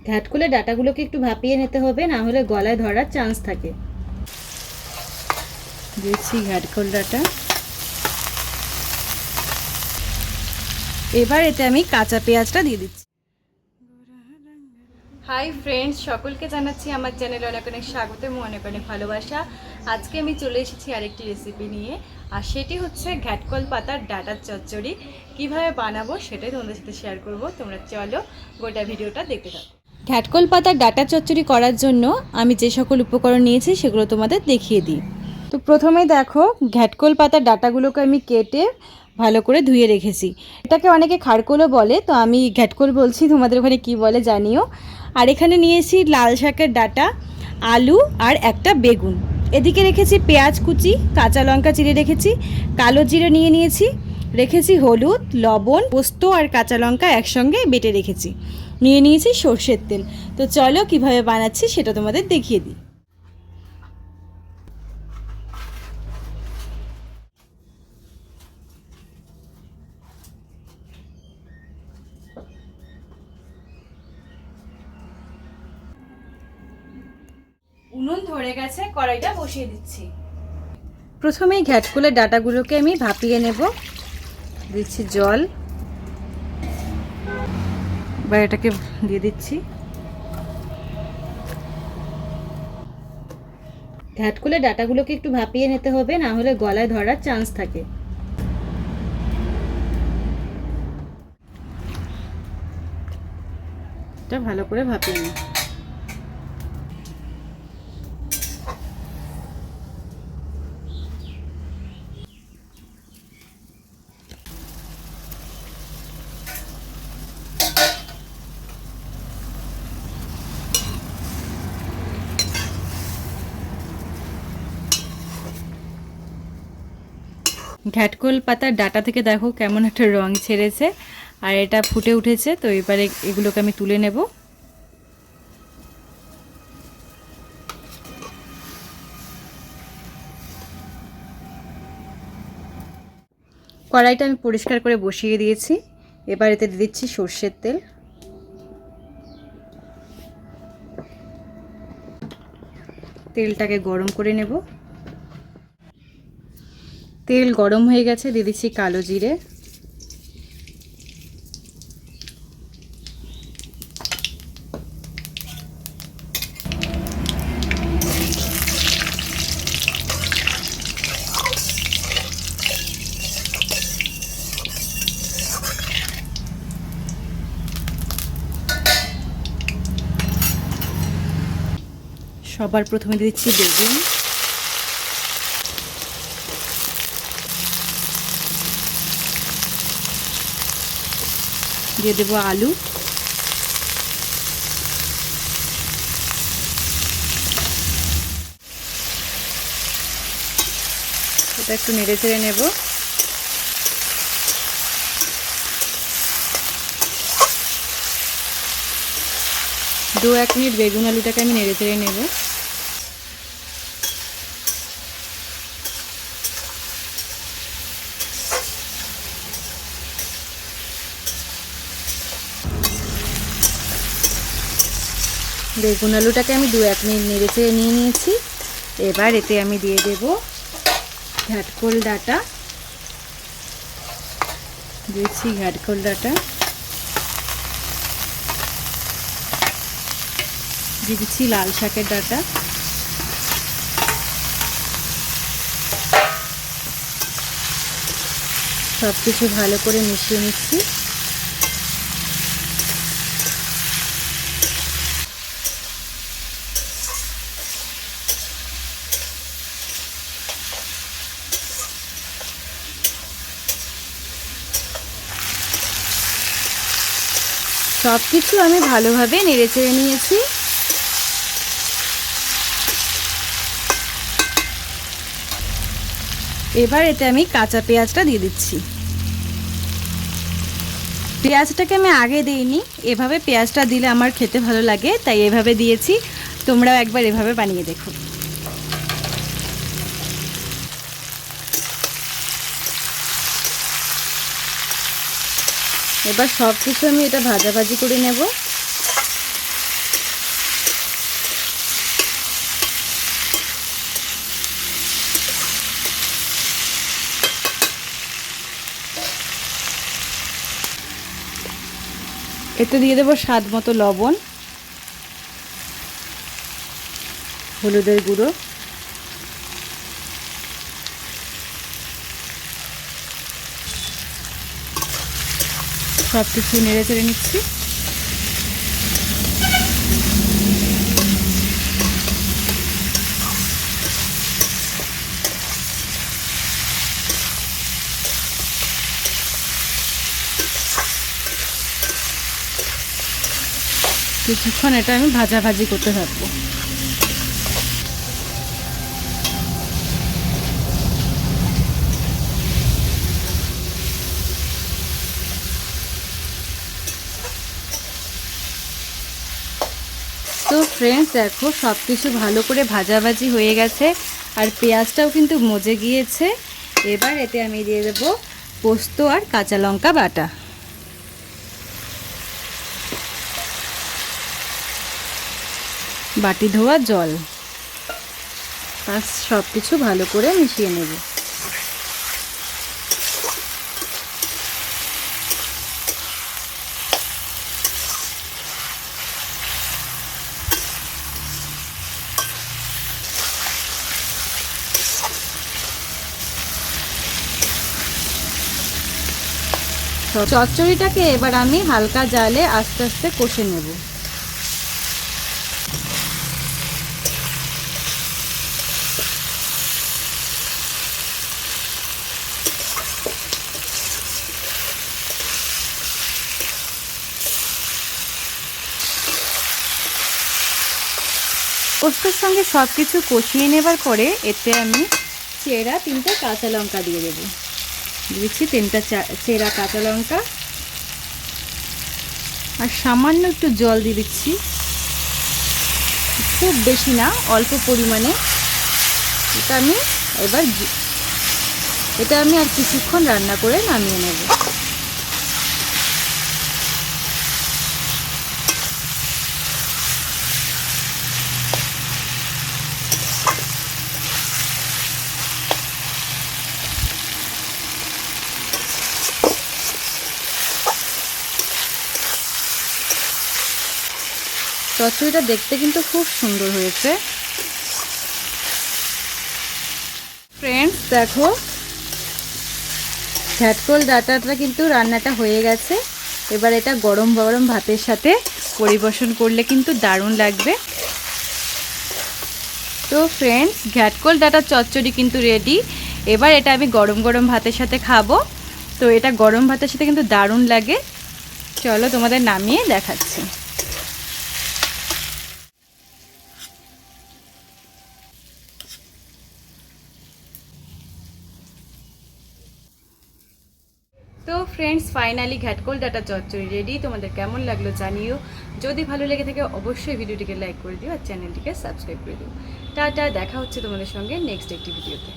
ঘ্যাটকলের ডাঁটাগুলোকে একটু ভাপিয়ে নিতে হবে, না হলে গলায় ধরার চান্স থাকে। দিচ্ছি ঘ্যাটকল ডাঁটা। এবার এতে আমি কাঁচা পেঁয়াজটা দিয়ে দিচ্ছি। হাই ফ্রেন্ডস, সকলকে জানাচ্ছি আমার চ্যানেলে অনেক অনেক স্বাগত এবং অনেক অনেক ভালোবাসা। আজকে আমি চলে এসেছি আরেকটি রেসিপি নিয়ে, আর সেটি হচ্ছে ঘ্যাটকল পাতার ডাঁটার চচ্চড়ি। কিভাবে বানাবো সেটাই তোমাদের সাথে শেয়ার করব। তোমরা চলো গোটা ভিডিওটা দেখতে থাকো। ঘ্যাটকল পাতার ডাঁটার চচ্চড়ি করার জন্য আমি যে সকল উপকরণ নিয়েছি সেগুলো তোমাদের দেখিয়ে দিই। তো প্রথমেই দেখো, ঘ্যাটকল পাতার ডাঁটাগুলোকে আমি কেটে ভালো করে ধুয়ে রেখেছি। এটাকে অনেকে খাড়কলও বলে, তো আমি ঘ্যাটকল বলছি, তোমাদের ওখানে কি বলে জানিও। আর এখানে নিয়েছি লাল শাকের ডাঁটা, আলু আর একটা বেগুন। এদিকে রেখেছি পেঁয়াজ কুচি, কাঁচা লঙ্কা চিড়ে রেখেছি, কালো জিরে নিয়ে নিয়েছি, রেখেছি হলুদ, লবণ, পোস্ত আর কাঁচা লঙ্কা একসঙ্গে বেটে রেখেছি, নিয়ে নিয়েছি সর্ষের তেল। তো চলো কিভাবে বানাচ্ছি সেটা তোমাদের দেখিয়ে দিই। উনুন ধরে গেছে, কড়াইটা বসিয়ে দিচ্ছি। প্রথমেই ঘ্যাটকলের ডাঁটাগুলোকে আমি ভাপিয়ে নেব। দিচ্ছি জল, বা এটাকে দিয়ে দিচ্ছি। ঘ্যাটকলের ডাঁটাগুলোকে একটু ভাপিয়ে নিতে হবে, না হলে গলায় ধরার চান্স থাকে। এটা ভালো করে ভাপিয়ে নিই। ঘ্যাটকল পাতার ডাঁটা থেকে দেখো কেমন একটা রং ছেড়েছে, আর এটা ফুটে উঠেছে। তো এবারে এগুলোকে আমি তুলে নেব। কড়াইটা আমি পরিষ্কার করে বসিয়ে দিয়েছি। এবার এতে দিয়ে দিচ্ছি সর্ষের তেল। তেলটাকে গরম করে নেব। তেল গরম হয়ে গেছে, দিয়ে দিচ্ছি কালো জিরে, সবার প্রথমে দিয়ে দিচ্ছি বেগুন, দিয়ে দেবো আলু, এটা একটু নেড়ে চেড়ে নেব। দু এক মিনিট বেগুন আলুটাকে আমি নেড়ে চেড়ে নেব। বেগুন আলুটাকে আমি দু এক মিনিট নেড়ে চেড়ে নিয়ে নিয়েছি। এবার এতে আমি দিয়ে দেব ঘ্যাটকল ডাঁটা। দিয়েছি ঘ্যাটকল ডাঁটা, দিয়ে দিচ্ছি লাল শাকের ডাঁটা, সব কিছু ভালো করে মিশিয়ে নিচ্ছি। সব কিছু আমি ভালোভাবে নেড়ে চেড়ে নিয়েছি। এবার এতে আমি কাঁচা পেঁয়াজটা দিয়ে দিচ্ছি। পেঁয়াজটাকে আমি আগে দিইনি, এভাবে পেঁয়াজটা দিলে আমার খেতে ভালো লাগে, তাই এভাবে দিয়েছি। তোমরাও একবার এভাবে বানিয়ে দেখো। এবার সব কিছু আমি এটা ভাজাভাজি করে নেব। এতে দিয়ে দেবো স্বাদ মতো লবণ, হলুদের গুঁড়ো, সব কিছু নেড়ে চেড়ে নিচ্ছি। কিছুক্ষণ এটা আমি ভাজাভাজি করতে থাকবো। তো ফ্রেন্ডস দেখো সব কিছু ভালো করে ভাজাভাজি হয়ে গেছে আর পেঁয়াজটাও কিন্তু মজে গিয়েছে। এবার এতে আমি দিয়ে দেবো পোস্ত আর কাঁচা লঙ্কা বাটা, বাটি ধোয়া জল, বাস সব কিছু ভালো করে মিশিয়ে নেব। চচ্চড়িটাকে এবার আমি হালকা জালে আস্তে আস্তে কষে নেব। পোস্তর সঙ্গে সব কিছু কষিয়ে নেবার পরে এতে আমি চেরা 3টে কাঁচা লঙ্কা দিয়ে দেবো। দিচ্ছি 3টা চেরা কাঁচা লঙ্কা আর সামান্য একটু জল দিয়ে দিচ্ছি, খুব বেশি না, অল্প পরিমাণে। এটা আমি আর কিছুক্ষণ রান্না করে নামিয়ে নেব। চচ্চড়িটা দেখতে কিন্তু খুব সুন্দর হয়েছে। ফ্রেন্ডস দেখো ঘ্যাটকল ডাঁটাটা কিন্তু রান্নাটা হয়ে গেছে। এবার এটা গরম গরম ভাতের সাথে পরিবেশন করলে কিন্তু দারুণ লাগবে। তো ফ্রেন্ডস ঘ্যাটকল ডাঁটার চচ্চড়ি কিন্তু রেডি। এবার এটা আমি গরম গরম ভাতের সাথে খাবো। তো এটা গরম ভাতের সাথে কিন্তু দারুণ লাগে। চলো তোমাদের নামিয়ে দেখাচ্ছি। তো ফ্রেন্ডস ফাইনালি ঘ্যাটকল ডাঁটা চচ্চড়ি রেডি। তোমাদের কেমন লাগলো জানিও। যদি ভালো লেগে থাকে অবশ্যই ভিডিওটিকে লাইক করে দিও আর চ্যানেলটিকে সাবস্ক্রাইব করে দিও। টাটা, দেখা হচ্ছে তোমাদের সঙ্গে নেক্সট একটি ভিডিওতে।